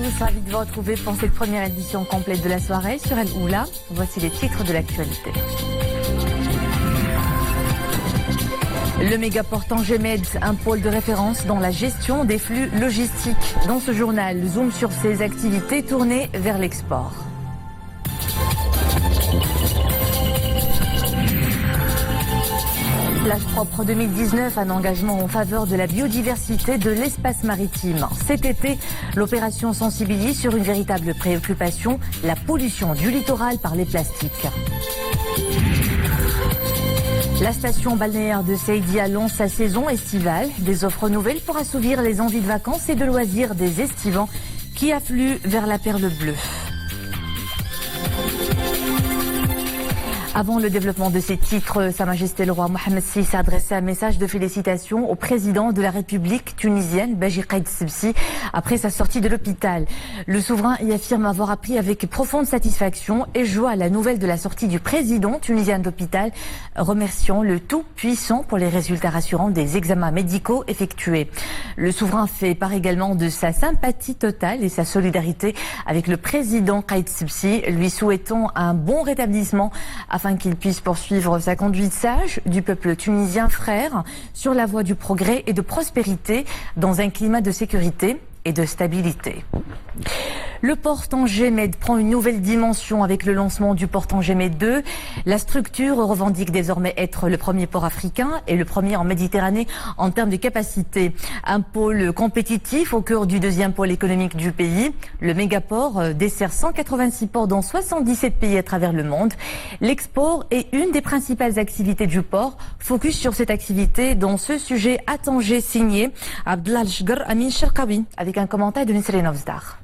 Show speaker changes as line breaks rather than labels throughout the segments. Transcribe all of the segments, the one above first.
tous, ravi de vous retrouver pour cette première édition complète de la soirée sur El Oula. Voici les titres de l'actualité. Le mégaport Tangemed, un pôle de référence dans la gestion des flux logistiques. Dans ce journal, zoom sur ses activités tournées vers l'export. Plage propre 2019, un engagement en faveur de la biodiversité de l'espace maritime. Cet été, l'opération sensibilise sur une véritable préoccupation, la pollution du littoral par les plastiques. La station balnéaire de Seydia lance sa saison estivale. Des offres nouvelles pour assouvir les envies de vacances et de loisirs des estivants qui affluent vers la Perle Bleue. Avant le développement de ces titres, Sa Majesté le roi Mohamed VI a adressé un message de félicitations au président de la République tunisienne, Beji Caid Essebsi, après sa sortie de l'hôpital. Le souverain y affirme avoir appris avec profonde satisfaction et joie la nouvelle de la sortie du président tunisien d'hôpital, remerciant le Tout-Puissant pour les résultats rassurants des examens médicaux effectués. Le souverain fait part également de sa sympathie totale et sa solidarité avec le président Caid Essebsi, lui souhaitant un bon rétablissement afin qu'il puisse poursuivre sa conduite sage du peuple tunisien frère sur la voie du progrès et de prospérité dans un climat de sécurité et de stabilité. Le port Tangemed prend une nouvelle dimension avec le lancement du port Tangemed 2. La structure revendique désormais être le premier port africain et le premier en Méditerranée en termes de capacité. Un pôle compétitif au cœur du deuxième pôle économique du pays. Le mégaport dessert 186 ports dans 77 pays à travers le monde. L'export est une des principales activités du port. Focus sur cette activité dans ce sujet à Tanger signé Abdelal Shgar Amin Sharkawi avec un commentaire de Nisrine Ovzdar.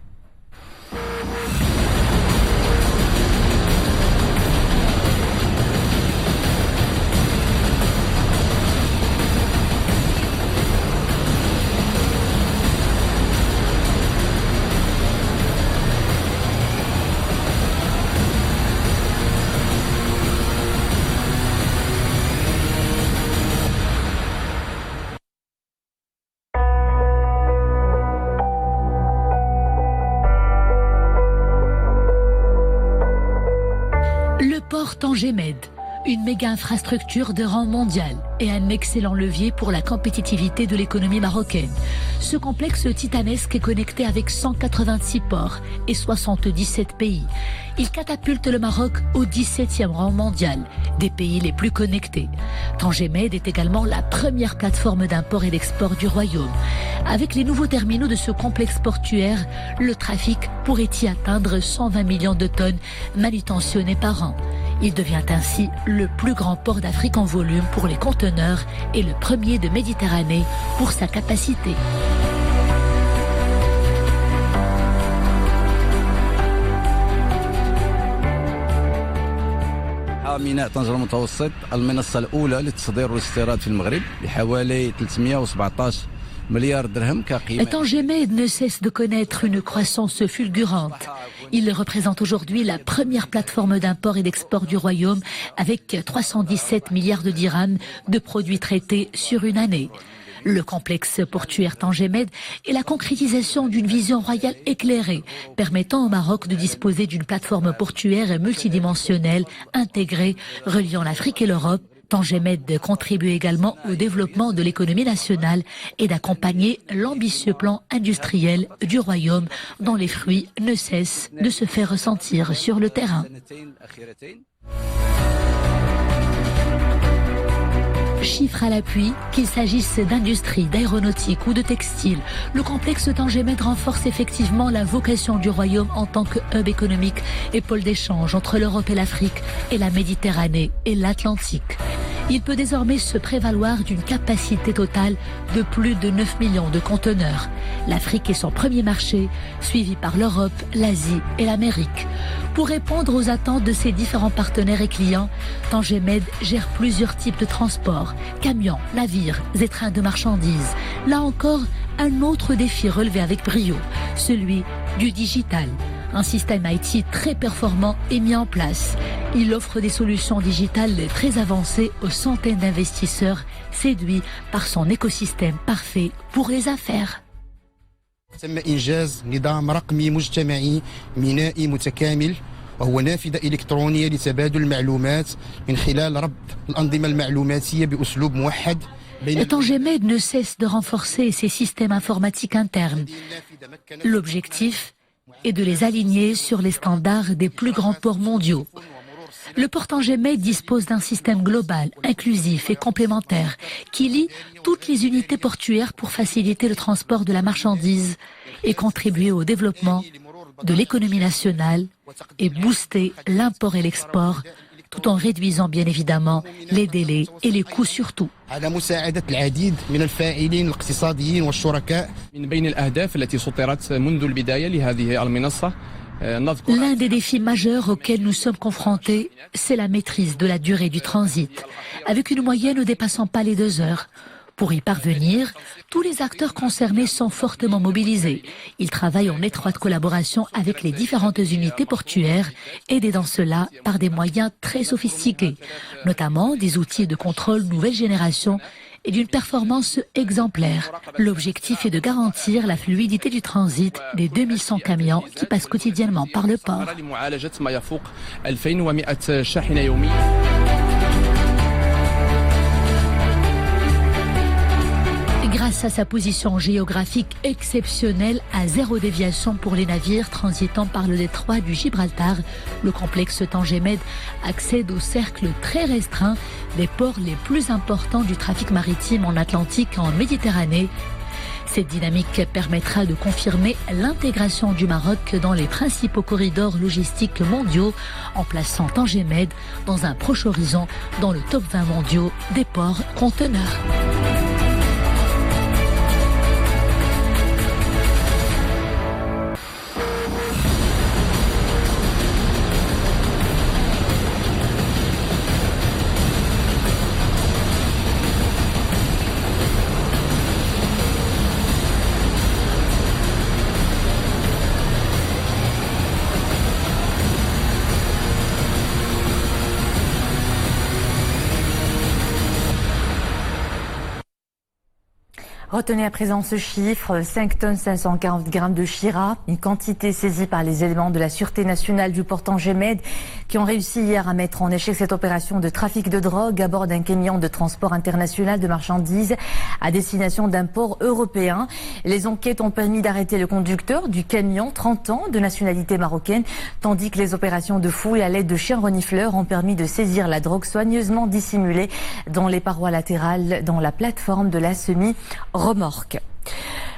Tangemed, une méga infrastructure de rang mondial et un excellent levier pour la compétitivité de l'économie marocaine. Ce complexe titanesque est connecté avec 186 ports et 77 pays. Il catapulte le Maroc au 17e rang mondial, des pays les plus connectés. Tangemed est également la première plateforme d'import et d'export du royaume. Avec les nouveaux terminaux de ce complexe portuaire, le trafic pourrait y atteindre 120 millions de tonnes manutentionnées par an. Il devient ainsi le plus grand port d'Afrique en volume pour les conteneurs et le premier de Méditerranée pour sa capacité.
ميناء طنجة المتوسط المنصة الأولى للتصدير والاستيراد في المغرب بحوالي 317 milliards de dirhams.
Tangemed ne cesse de connaître une croissance fulgurante. Il représente aujourd'hui la première plateforme d'import et d'export du royaume avec 317 milliards de dirhams de produits traités sur une année. Le complexe portuaire Tangemed est la concrétisation d'une vision royale éclairée, permettant au Maroc de disposer d'une plateforme portuaire multidimensionnelle, intégrée, reliant l'Afrique et l'Europe. Tangemed contribue également au développement de l'économie nationale et d'accompagner l'ambitieux plan industriel du royaume dont les fruits ne cessent de se faire ressentir sur le terrain. Chiffres à l'appui, qu'il s'agisse d'industrie, d'aéronautique ou de textile, le complexe Tangemed renforce effectivement la vocation du royaume en tant que hub économique et pôle d'échange entre l'Europe et l'Afrique et la Méditerranée et l'Atlantique. Il peut désormais se prévaloir d'une capacité totale de plus de 9 millions de conteneurs. L'Afrique est son premier marché, suivi par l'Europe, l'Asie et l'Amérique. Pour répondre aux attentes de ses différents partenaires et clients, Tangemed gère plusieurs types de transports, camions, navires et trains de marchandises. Là encore, un autre défi relevé avec brio, celui du digital. Un système IT très performant est mis en place. Il offre des solutions digitales très avancées aux centaines d'investisseurs séduits par son écosystème parfait pour les affaires.
تم إنجاز نظام رقمي مجتمعي مينائي متكامل وهو نافذة إلكترونية لتبادل المعلومات من خلال ربط الأنظمة المعلوماتية بأسلوب موحد.
Tangemed ne cesse de renforcer ses systèmes informatiques internes. L'objectif est de les aligner sur les standards des plus grands ports mondiaux. Le port Tangemed dispose d'un système global, inclusif et complémentaire qui lie toutes les unités portuaires pour faciliter le transport de la marchandise et contribuer au développement de l'économie nationale et booster l'import et l'export, tout en réduisant bien évidemment les délais et les coûts surtout. L'un des défis majeurs auxquels nous sommes confrontés, c'est la maîtrise de la durée du transit, avec une moyenne ne dépassant pas les 2 heures. Pour y parvenir, tous les acteurs concernés sont fortement mobilisés. Ils travaillent en étroite collaboration avec les différentes unités portuaires, aidés dans cela par des moyens très sophistiqués, notamment des outils de contrôle nouvelle génération et d'une performance exemplaire. L'objectif est de garantir la fluidité du transit des 2100 camions qui passent quotidiennement par le port. Grâce à sa position géographique exceptionnelle à 0 déviation pour les navires transitant par le détroit du Gibraltar, le complexe Tangemed accède au cercle très restreint des ports les plus importants du trafic maritime en Atlantique et en Méditerranée. Cette dynamique permettra de confirmer l'intégration du Maroc dans les principaux corridors logistiques mondiaux en plaçant Tangemed dans un proche horizon dans le top 20 mondiaux des ports conteneurs.
Retenez à présent ce chiffre, 5 tonnes 540 grammes de Chira, une quantité saisie par les éléments de la Sûreté nationale du port Tangemed qui ont réussi hier à mettre en échec cette opération de trafic de drogue à bord d'un camion de transport international de marchandises à destination d'un port européen. Les enquêtes ont permis d'arrêter le conducteur du camion, 30 ans, de nationalité marocaine, tandis que les opérations de fouille à l'aide de chiens renifleurs ont permis de saisir la drogue soigneusement dissimulée dans les parois latérales dans la plateforme de la semi-remorque.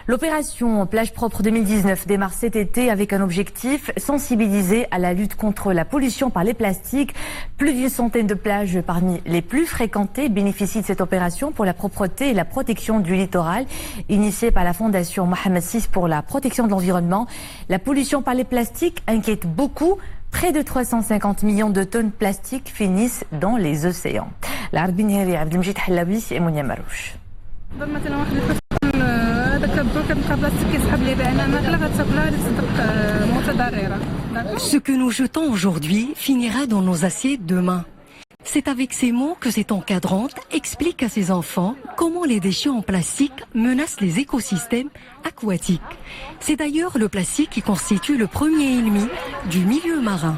L'opération Plage Propre 2019 démarre cet été avec un objectif, sensibiliser à la lutte contre la pollution par les plastiques. Plus d'une centaine de plages parmi les plus fréquentées bénéficient de cette opération pour la propreté et la protection du littoral. Initiée par la Fondation Mohamed VI pour la protection de l'environnement, la pollution par les plastiques inquiète beaucoup. Près de 350 millions de tonnes de plastique finissent dans les océans. L'Arbin Abdelmjid Hallabi et Mounia Marouche.
Ce que nous jetons aujourd'hui finira dans nos assiettes demain. C'est avec ces mots que cette encadrante explique à ses enfants comment les déchets en plastique menacent les écosystèmes aquatiques. C'est d'ailleurs le plastique qui constitue le premier ennemi du milieu marin.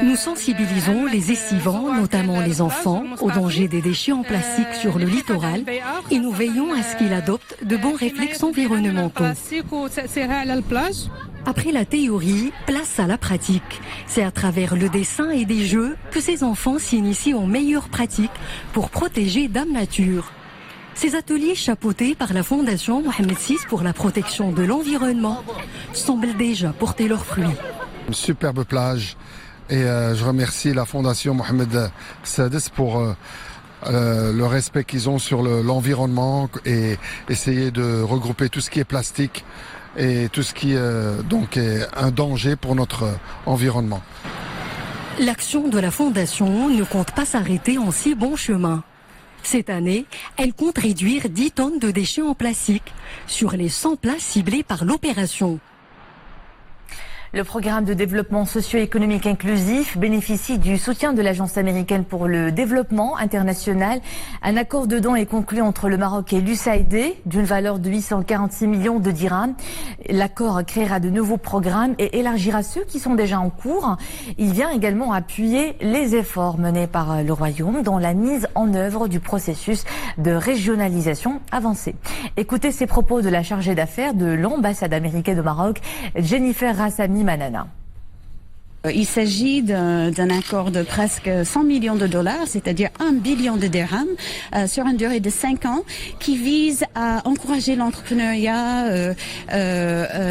Nous sensibilisons les estivants, notamment les enfants, au danger des déchets en plastique sur le littoral et nous veillons à ce qu'ils adoptent de bons réflexes environnementaux. Après la théorie, place à la pratique. C'est à travers le dessin et des jeux que ces enfants s'initient aux meilleures pratiques pour protéger Dame Nature. Ces ateliers chapeautés par la Fondation Mohamed VI pour la protection de l'environnement semblent déjà porter leurs fruits.
Une superbe plage et je remercie la Fondation Mohamed VI pour le respect qu'ils ont sur l'environnement et essayer de regrouper tout ce qui est plastique et tout ce qui donc est un danger pour notre environnement.
L'action de la Fondation ne compte pas s'arrêter en si bon chemin. Cette année, elle compte réduire 10 tonnes de déchets en plastique sur les 100 places ciblées par l'opération.
Le programme de développement socio-économique inclusif bénéficie du soutien de l'Agence américaine pour le développement international. Un accord de dons est conclu entre le Maroc et l'USAID d'une valeur de 846 millions de dirhams. L'accord créera de nouveaux programmes et élargira ceux qui sont déjà en cours. Il vient également appuyer les efforts menés par le Royaume dans la mise en œuvre du processus de régionalisation avancée. Écoutez ces propos de la chargée d'affaires de l'ambassade américaine au Maroc, Jennifer Rassami Manana.
Il s'agit d'un accord de presque 100 millions de dollars, c'est-à-dire 1 billion de dirhams, sur une durée de 5 ans, qui vise à encourager l'entrepreneuriat,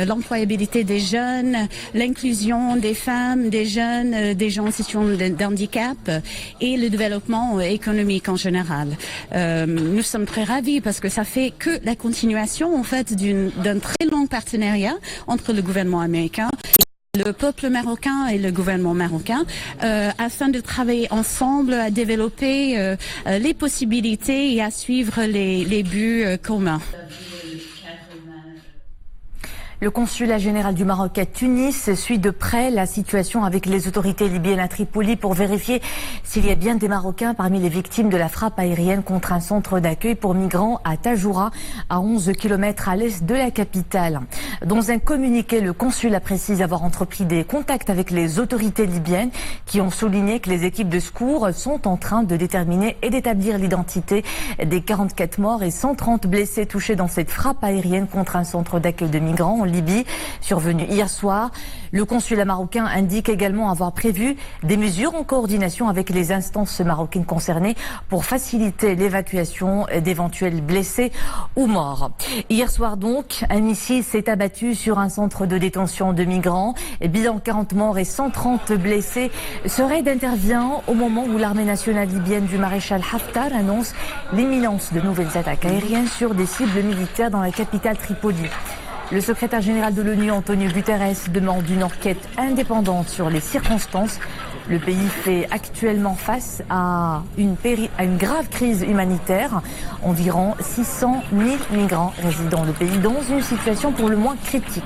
l'employabilité des jeunes, l'inclusion des femmes, des jeunes, des gens en situation de handicap et le développement économique en général. Nous sommes très ravis parce que ça fait que la continuation en fait d'un très long partenariat entre le gouvernement américain, le peuple marocain et le gouvernement marocain, afin de travailler ensemble à développer les possibilités et à suivre les buts communs.
Le consulat général du Maroc à Tunis suit de près la situation avec les autorités libyennes à Tripoli pour vérifier s'il y a bien des Marocains parmi les victimes de la frappe aérienne contre un centre d'accueil pour migrants à Tajoura, à 11 km à l'est de la capitale. Dans un communiqué, le consulat précise avoir entrepris des contacts avec les autorités libyennes qui ont souligné que les équipes de secours sont en train de déterminer et d'établir l'identité des 44 morts et 130 blessés touchés dans cette frappe aérienne contre un centre d'accueil de migrants Libye, survenue hier soir. Le consulat marocain indique également avoir prévu des mesures en coordination avec les instances marocaines concernées pour faciliter l'évacuation d'éventuels blessés ou morts. Hier soir donc, un missile s'est abattu sur un centre de détention de migrants. Bilan 40 morts et 130 blessés. Ce raid intervient au moment où l'armée nationale libyenne du maréchal Haftar annonce l'imminence de nouvelles attaques aériennes sur des cibles militaires dans la capitale Tripoli. Le secrétaire général de l'ONU, Antonio Guterres, demande une enquête indépendante sur les circonstances. Le pays fait actuellement face à une grave crise humanitaire. Environ 600 000 migrants résident dans le pays dans une situation pour le moins critique.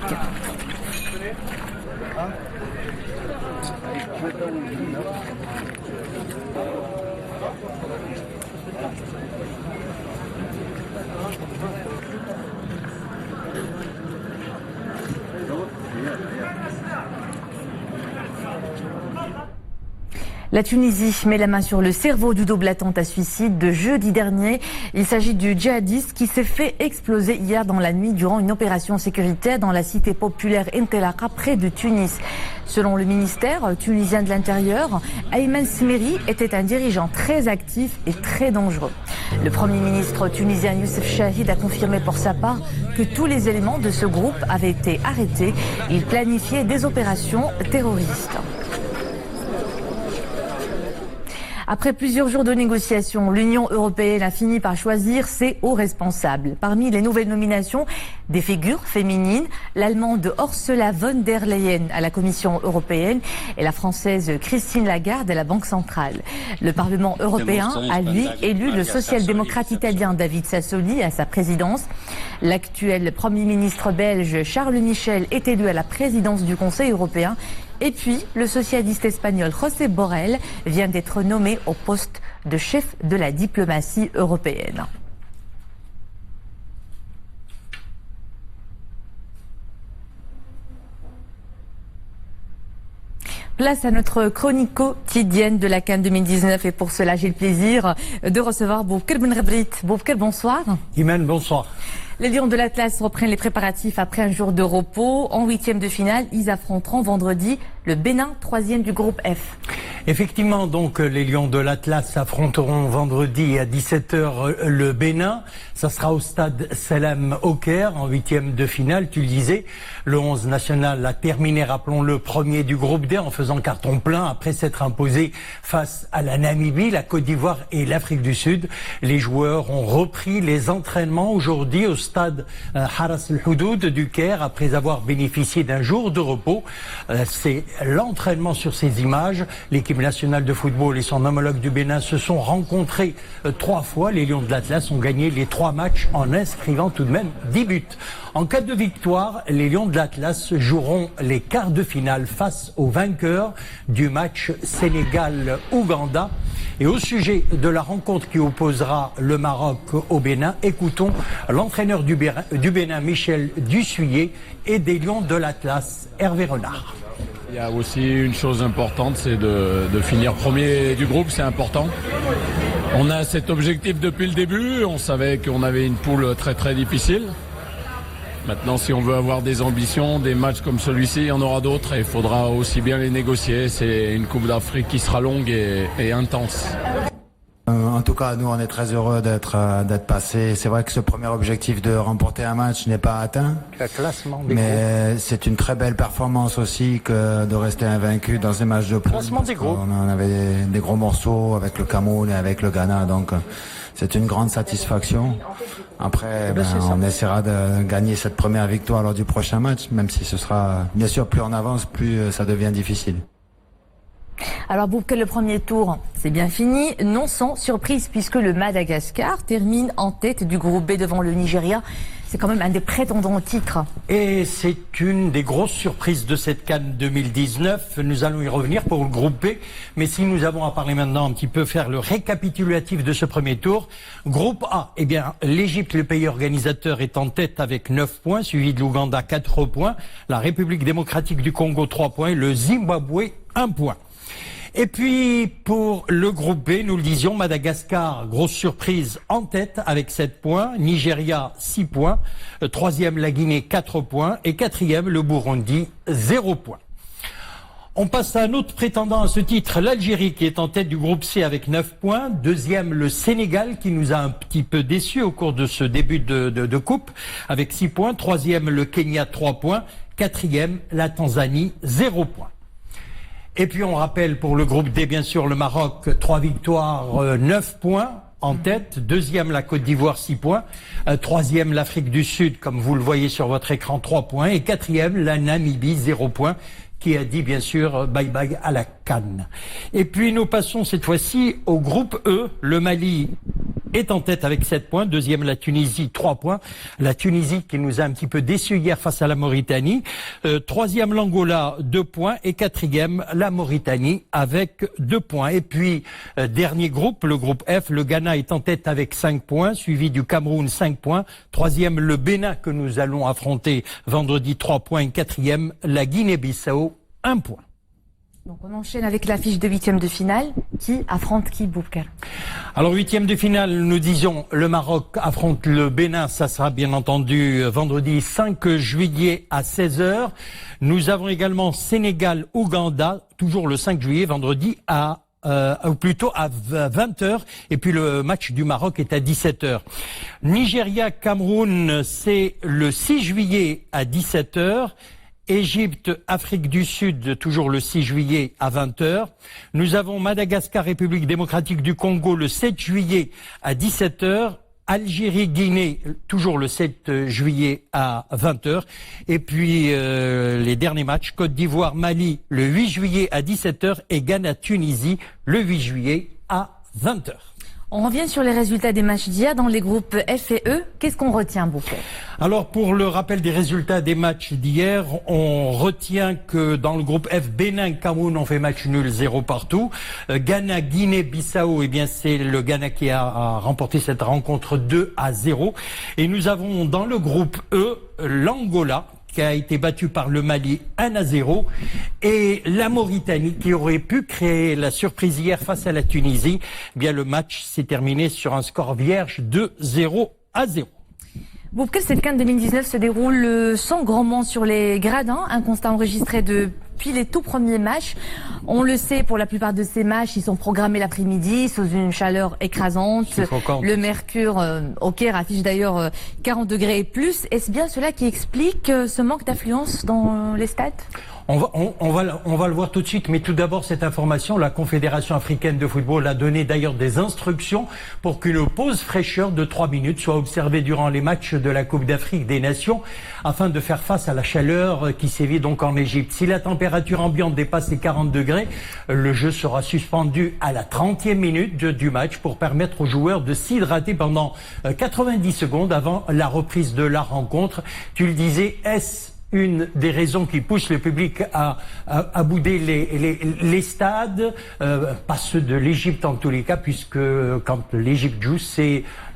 La Tunisie met la main sur le cerveau du double attentat suicide de jeudi dernier. Il s'agit du djihadiste qui s'est fait exploser hier dans la nuit durant une opération sécuritaire dans la cité populaire Entelaka près de Tunis. Selon le ministère tunisien de l'Intérieur, Ayman Smeri était un dirigeant très actif et très dangereux. Le Premier ministre tunisien Youssef Chahid a confirmé pour sa part que tous les éléments de ce groupe avaient été arrêtés. Il planifiait des opérations terroristes. Après plusieurs jours de négociations, l'Union européenne a fini par choisir ses hauts responsables. Parmi les nouvelles nominations, des figures féminines, l'Allemande Ursula von der Leyen à la Commission européenne et la Française Christine Lagarde à la Banque centrale. Le Parlement européen a, lui, élu le social-démocrate italien David Sassoli à sa présidence. L'actuel Premier ministre belge Charles Michel est élu à la présidence du Conseil européen. Et puis, le socialiste espagnol José Borrell vient d'être nommé au poste de chef de la diplomatie européenne. Place à notre chronique quotidienne de la CAN 2019 et pour cela j'ai le plaisir de recevoir Boubker Benrabrit. Boubker, bonsoir.
Iman, bonsoir.
Les Lions de l'Atlas reprennent les préparatifs après un jour de repos. En huitième de finale, ils affronteront vendredi le Bénin, troisième du groupe F.
Effectivement, donc les Lions de l'Atlas affronteront vendredi à 17h le Bénin. Ça sera au stade Salam au Caire en huitième de finale. Tu le disais, le 11 national a terminé, rappelons-le, premier du groupe D en faisant carton plein après s'être imposé face à la Namibie, la Côte d'Ivoire et l'Afrique du Sud. Les joueurs ont repris les entraînements aujourd'hui au stade stade Haras El-Houdoud du Caire après avoir bénéficié d'un jour de repos. C'est l'entraînement sur ces images. L'équipe nationale de football et son homologue du Bénin se sont rencontrés 3 fois. Les Lions de l'Atlas ont gagné les 3 matchs en inscrivant tout de même 10 buts. En cas de victoire, les Lions de l'Atlas joueront les quarts de finale face aux vainqueurs du match Sénégal-Ouganda. Et au sujet de la rencontre qui opposera le Maroc au Bénin, écoutons l'entraîneur du Bénin, Michel Dussuyer, et des Lions de l'Atlas, Hervé Renard.
Il y a aussi une chose importante, c'est de finir premier du groupe, c'est important. On a cet objectif depuis le début, on savait qu'on avait une poule très très difficile. Maintenant, si on veut avoir des ambitions, des matchs comme celui-ci, il y en aura d'autres et il faudra aussi bien les négocier. C'est une Coupe d'Afrique qui sera longue et intense.
En tout cas, nous, on est très heureux d'être passés. C'est vrai que ce premier objectif de remporter un match n'est pas atteint. Mais c'est une très belle performance aussi que de rester invaincu dans ces matchs de poule. On avait des gros morceaux avec le Cameroun et avec le Ghana, donc c'est une grande satisfaction. Après, on essaiera de gagner cette première victoire lors du prochain match, même si ce sera, bien sûr, plus on avance, plus ça devient difficile.
Alors Boubkel, le premier tour, c'est bien fini, non sans surprise, puisque le Madagascar termine en tête du groupe B devant le Nigeria. C'est quand même un des prétendants au titre.
Et c'est une des grosses surprises de cette CAN 2019. Nous allons y revenir pour le groupe B. Mais si nous avons à parler maintenant un petit peu, faire le récapitulatif de ce premier tour. Groupe A, eh bien, l'Égypte, le pays organisateur, est en tête avec 9 points, suivi de l'Ouganda, 4 points. La République démocratique du Congo, 3 points. Et le Zimbabwe, 1 point. Et puis, pour le groupe B, nous le disions, Madagascar, grosse surprise, en tête avec 7 points. Nigeria, 6 points. Troisième, la Guinée, 4 points. Et quatrième, le Burundi, 0 points. On passe à un autre prétendant à ce titre, l'Algérie, qui est en tête du groupe C avec 9 points. Deuxième, le Sénégal, qui nous a un petit peu déçus au cours de ce début de coupe, avec 6 points. Troisième, le Kenya, 3 points. Quatrième, la Tanzanie, 0 points. Et puis on rappelle pour le groupe D, bien sûr, le Maroc, 3 victoires, 9 points en tête. Deuxième, la Côte d'Ivoire, 6 points. Troisième, l'Afrique du Sud, comme vous le voyez sur votre écran, 3 points. Et quatrième, la Namibie, 0 points, qui a dit bien sûr bye bye à la CAN. Et puis nous passons cette fois-ci au groupe E. Le Mali est en tête avec 7 points. Deuxième, la Tunisie, 3 points. La Tunisie qui nous a un petit peu déçus hier face à la Mauritanie. Troisième, l'Angola, 2 points. Et quatrième, la Mauritanie avec 2 points. Et puis, dernier groupe, le groupe F. Le Ghana est en tête avec 5 points, suivi du Cameroun, 5 points. Troisième, le Bénin que nous allons affronter vendredi, 3 points. Et quatrième, la Guinée-Bissau, 1 point.
Donc on enchaîne avec l'affiche de 8e de finale. Qui affronte qui, Boubkel?
Alors 8e de finale, nous disions le Maroc affronte le Bénin. Ça sera bien entendu vendredi 5 juillet à 16h. Nous avons également Sénégal-Ouganda, toujours le 5 juillet, vendredi ou plutôt à 20h. Et puis le match du Maroc est à 17h. Nigeria-Cameroun, c'est le 6 juillet à 17h. Égypte, Afrique du Sud, toujours le 6 juillet à 20h. Nous avons Madagascar, République démocratique du Congo, le 7 juillet à 17h. Algérie, Guinée, toujours le 7 juillet à 20h. Et puis les derniers matchs, Côte d'Ivoire, Mali, le 8 juillet à 17h. Et Ghana, Tunisie, le 8 juillet à 20h.
On revient sur les résultats des matchs d'hier dans les groupes F et E. Qu'est-ce qu'on retient, Boubkel?
Alors, pour le rappel des résultats des matchs d'hier, on retient que dans le groupe F, Bénin, Cameroun ont fait match nul 0 partout. Ghana, Guinée, Bissau, eh bien, c'est le Ghana qui a remporté cette rencontre 2-0. Et nous avons dans le groupe E, l'Angola, qui a été battu par le Mali 1-0, et la Mauritanie qui aurait pu créer la surprise hier face à la Tunisie. Eh bien, le match s'est terminé sur un score vierge de 0-0.
Boubkel, cette CAN 2019 se déroule sans grand monde sur les gradins, un constat enregistré depuis les tout premiers matchs. On le sait, pour la plupart de ces matchs, ils sont programmés l'après-midi sous une chaleur écrasante. Le mercure au Caire affiche d'ailleurs 40 degrés et plus. Est-ce bien cela qui explique ce manque d'affluence dans les stades?
On va le voir tout de suite, mais tout d'abord cette information, la Confédération africaine de football a donné d'ailleurs des instructions pour qu'une pause fraîcheur de 3 minutes soit observée durant les matchs de la Coupe d'Afrique des Nations afin de faire face à la chaleur qui sévit donc en Égypte. Si la température ambiante dépasse les 40 degrés, le jeu sera suspendu à la 30e minute du match pour permettre aux joueurs de s'hydrater pendant 90 secondes avant la reprise de la rencontre. Tu le disais, est-ce une des raisons qui pousse le public à bouder les stades, pas ceux de l'Égypte en tous les cas, puisque quand l'Égypte joue,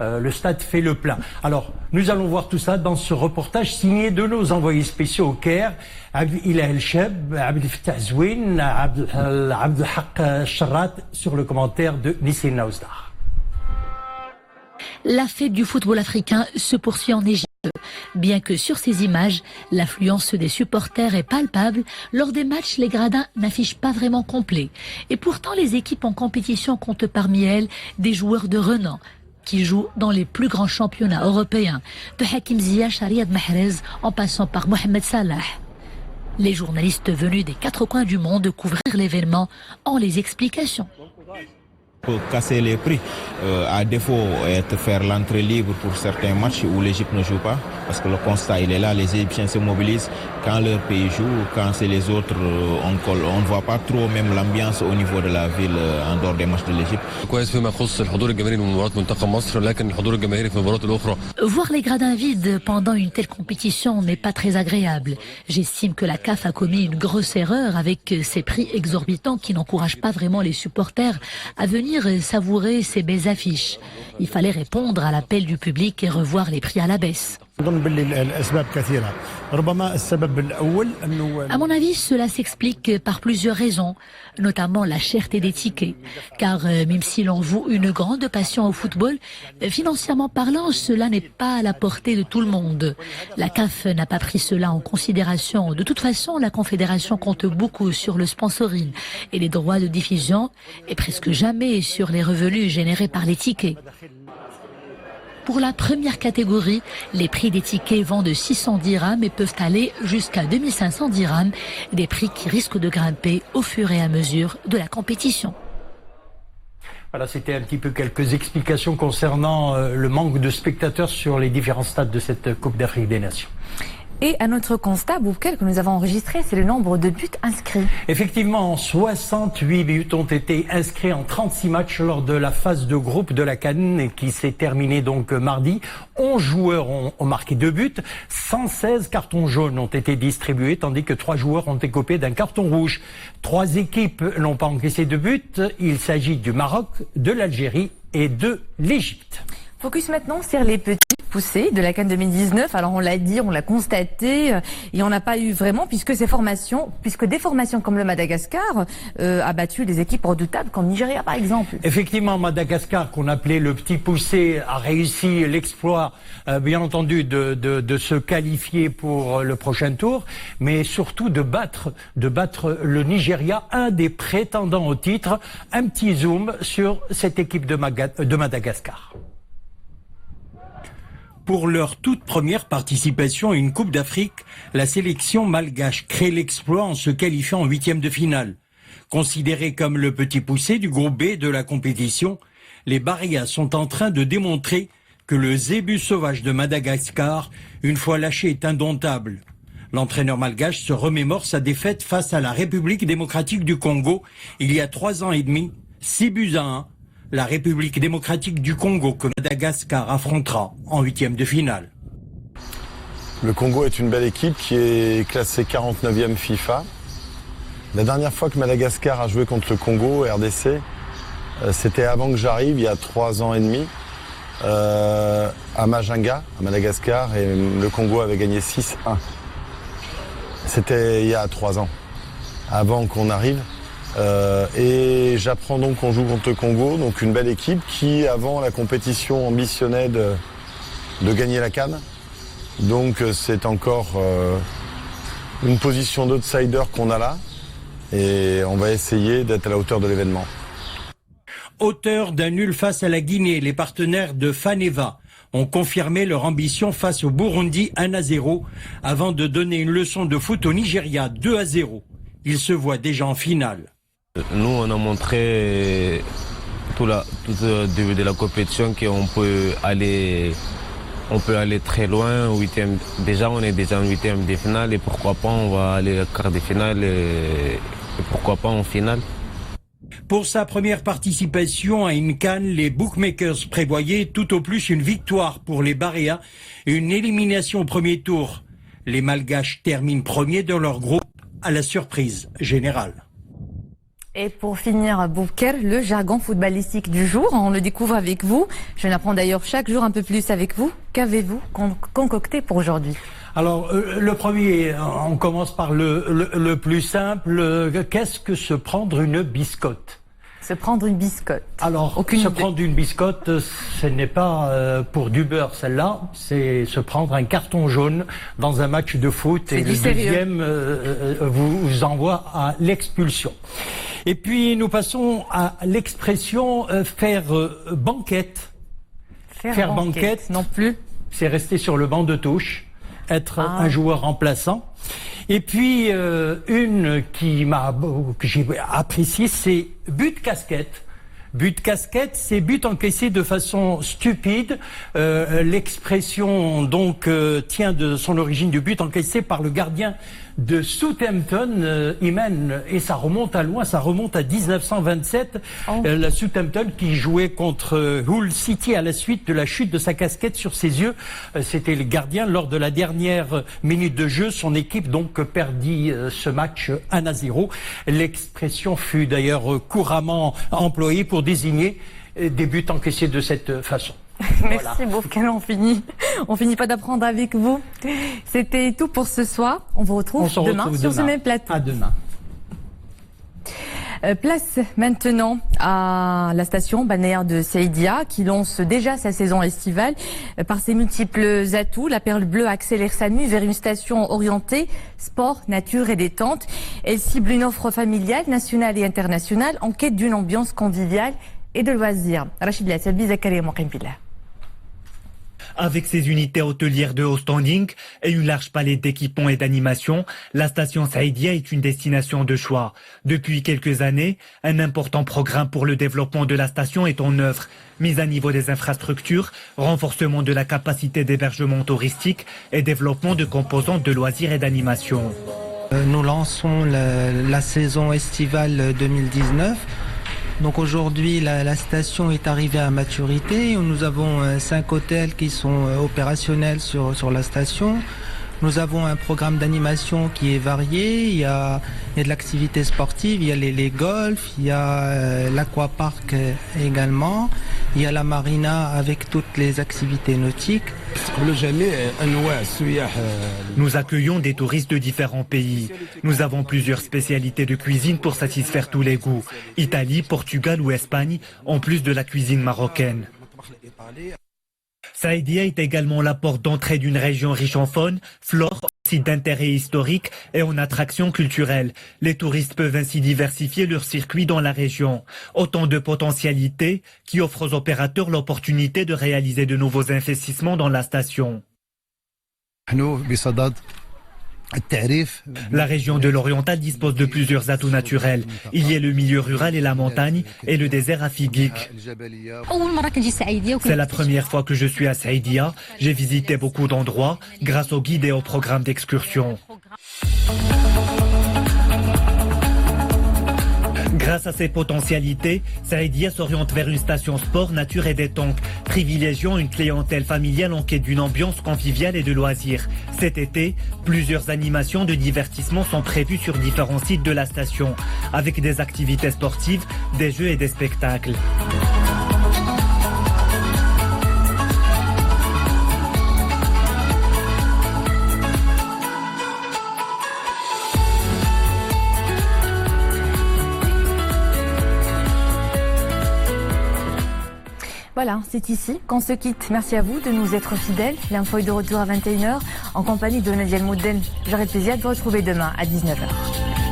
le stade fait le plein. Alors, nous allons voir tout ça dans ce reportage signé de nos envoyés spéciaux au Caire, Abdelillah El Cheb, Abdel Fattah Zouine, Abdelhaq Charrat, sur le commentaire de Nissim Naouzdar.
La fête du football africain se poursuit en Égypte. Bien que sur ces images, l'affluence des supporters est palpable, lors des matchs, les gradins n'affichent pas vraiment complet. Et pourtant, les équipes en compétition comptent parmi elles des joueurs de renom qui jouent dans les plus grands championnats européens, de Hakim Ziyech à Riyad Mahrez en passant par Mohamed Salah. Les journalistes venus des 4 coins du monde couvrir l'événement ont les explications.
Pour casser les prix, à défaut de faire l'entrée libre pour certains matchs où l'Égypte ne joue pas, parce que le constat il est là, les Égyptiens se mobilisent quand leur pays joue, quand c'est les autres, on ne voit pas trop même l'ambiance au niveau de la ville en dehors des matchs de l'Égypte.
Voir les gradins vides pendant une telle compétition n'est pas très agréable. J'estime que la CAF a commis une grosse erreur avec ces prix exorbitants qui n'encouragent pas vraiment les supporters à venir savourer ces belles affiches. Il fallait répondre à l'appel du public et revoir les prix à la baisse. À mon avis, cela s'explique par plusieurs raisons, notamment la cherté des tickets. Car même si l'on voue une grande passion au football, financièrement parlant, cela n'est pas à la portée de tout le monde. La CAF n'a pas pris cela en considération. De toute façon, la Confédération compte beaucoup sur le sponsoring et les droits de diffusion et presque jamais sur les revenus générés par les tickets. Pour la première catégorie, les prix des tickets vont de 600 dirhams et peuvent aller jusqu'à 2500 dirhams, des prix qui risquent de grimper au fur et à mesure de la compétition.
Voilà, c'était un petit peu quelques explications concernant le manque de spectateurs sur les différents stades de cette Coupe d'Afrique des Nations.
Et à notre constat, Boukel, que nous avons enregistré, c'est le nombre de buts inscrits.
Effectivement, 68 buts ont été inscrits en 36 matchs lors de la phase de groupe de la CAN qui s'est terminée donc mardi. 11 joueurs ont marqué 2 buts, 116 cartons jaunes ont été distribués, tandis que 3 joueurs ont écopé d'un carton rouge. 3 équipes n'ont pas encaissé de but. Il s'agit du Maroc, de l'Algérie et de l'Égypte.
Focus maintenant sur les petits poussés de la CAN 2019. Alors on l'a dit, on l'a constaté, il n'y en a pas eu vraiment puisque des formations comme le Madagascar a battu des équipes redoutables comme Nigeria par exemple.
Effectivement, Madagascar, qu'on appelait le petit poussé, a réussi l'exploit, bien entendu, de se qualifier pour le prochain tour, mais surtout de battre le Nigeria, un des prétendants au titre. Un petit zoom sur cette équipe de Madagascar. Pour leur toute première participation à une Coupe d'Afrique, la sélection malgache crée l'exploit en se qualifiant en 8e de finale. Considérés comme le petit poussé du groupe B de la compétition, les Barias sont en train de démontrer que le zébu sauvage de Madagascar, une fois lâché, est indomptable. L'entraîneur malgache se remémore sa défaite face à la République démocratique du Congo il y a 3 ans et demi, 6-1. La République démocratique du Congo que Madagascar affrontera en 8e de finale.
Le Congo est une belle équipe qui est classée 49e FIFA. La dernière fois que Madagascar a joué contre le Congo, RDC, c'était avant que j'arrive, il y a 3 ans et demi, à Majinga, à Madagascar, et le Congo avait gagné 6-1. C'était il y a 3 ans, avant qu'on arrive. Et j'apprends donc qu'on joue contre le Congo, donc une belle équipe qui, avant la compétition, ambitionnait de gagner la CAN. Donc c'est encore une position d'outsider qu'on a là, et on va essayer d'être à la hauteur de l'événement.
Auteur d'un nul face à la Guinée, les partenaires de Faneva ont confirmé leur ambition face au Burundi 1-0 avant de donner une leçon de foot au Nigeria 2-0. Ils se voient déjà en finale.
Nous, on a montré tout le début de la compétition qu'on peut aller très loin. Déjà, on est déjà en 8e de finale et pourquoi pas on va aller au quart de finale et pourquoi pas en finale.
Pour sa première participation à une CAN, les bookmakers prévoyaient tout au plus une victoire pour les Baréas et une élimination au premier tour. Les Malgaches terminent premiers dans leur groupe à la surprise générale.
Et pour finir, Bouker, le jargon footballistique du jour, on le découvre avec vous. Je n'apprends d'ailleurs chaque jour un peu plus avec vous. Qu'avez-vous concocté pour aujourd'hui ?
Alors, le premier, on commence par le plus simple. Qu'est-ce que se prendre une biscotte ?
Se prendre une biscotte.
Alors, prendre une biscotte, ce n'est pas pour du beurre, celle-là. C'est se prendre un carton jaune dans un match de foot et le deuxième vous envoie à l'expulsion. Et puis, nous passons à l'expression faire banquette.
Faire banquette non plus.
C'est rester sur le banc de touche. Être un joueur remplaçant. Et puis une que j'ai appréciée, c'est but casquette. But casquette, c'est but encaissé de façon stupide. L'expression donc tient de son origine du but encaissé par le gardien de Southampton, Iman, et ça remonte à loin, ça remonte à 1927. La Southampton qui jouait contre Hull City à la suite de la chute de sa casquette sur ses yeux. C'était le gardien lors de la dernière minute de jeu. Son équipe donc perdit ce match 1-0. L'expression fut d'ailleurs couramment employée pour désigner des buts encaissés de cette façon.
Merci beaucoup, on finit pas d'apprendre avec vous. C'était tout pour ce soir. On vous retrouve demain sur ce même plateau.
À demain.
Place maintenant à la station balnéaire de Saïdia qui lance déjà sa saison estivale. Par ses multiples atouts, la Perle Bleue accélère sa mue vers une station orientée sport, nature et détente. Elle cible une offre familiale, nationale et internationale en quête d'une ambiance conviviale et de loisirs. Rachid Lassabi, Zakaria Moukimpila.
Avec ses unités hôtelières de haut standing et une large palette d'équipements et d'animation, la station Saïdia est une destination de choix. Depuis quelques années, un important programme pour le développement de la station est en œuvre. Mise à niveau des infrastructures, renforcement de la capacité d'hébergement touristique et développement de composantes de loisirs et d'animation.
Nous lançons la saison estivale 2019. Donc aujourd'hui, la station est arrivée à maturité. Nous avons 5 hôtels qui sont opérationnels sur la station. Nous avons un programme d'animation qui est varié. Il y a de l'activité sportive, il y a les golfs, il y a l'aquapark également. Il y a la marina avec toutes les activités nautiques.
Nous accueillons des touristes de différents pays. Nous avons plusieurs spécialités de cuisine pour satisfaire tous les goûts. Italie, Portugal ou Espagne, en plus de la cuisine marocaine. Saïdia est également la porte d'entrée d'une région riche en faune, flore, site d'intérêt historique et en attractions culturelles. Les touristes peuvent ainsi diversifier leur circuit dans la région. Autant de potentialités qui offrent aux opérateurs l'opportunité de réaliser de nouveaux investissements dans la station. La région de l'Oriental dispose de plusieurs atouts naturels. Il y a le milieu rural et la montagne et le désert afigique. C'est la première fois que je suis à Saïdia. J'ai visité beaucoup d'endroits grâce aux guides et au programme d'excursion. Grâce à ses potentialités, Saïdia s'oriente vers une station sport, nature et détente, privilégiant une clientèle familiale en quête d'une ambiance conviviale et de loisirs. Cet été, plusieurs animations de divertissement sont prévues sur différents sites de la station, avec des activités sportives, des jeux et des spectacles.
Voilà, c'est ici qu'on se quitte. Merci à vous de nous être fidèles. L'info est de retour à 21h en compagnie de Nadia Mouden. J'aurai le plaisir de vous retrouver demain à 19h.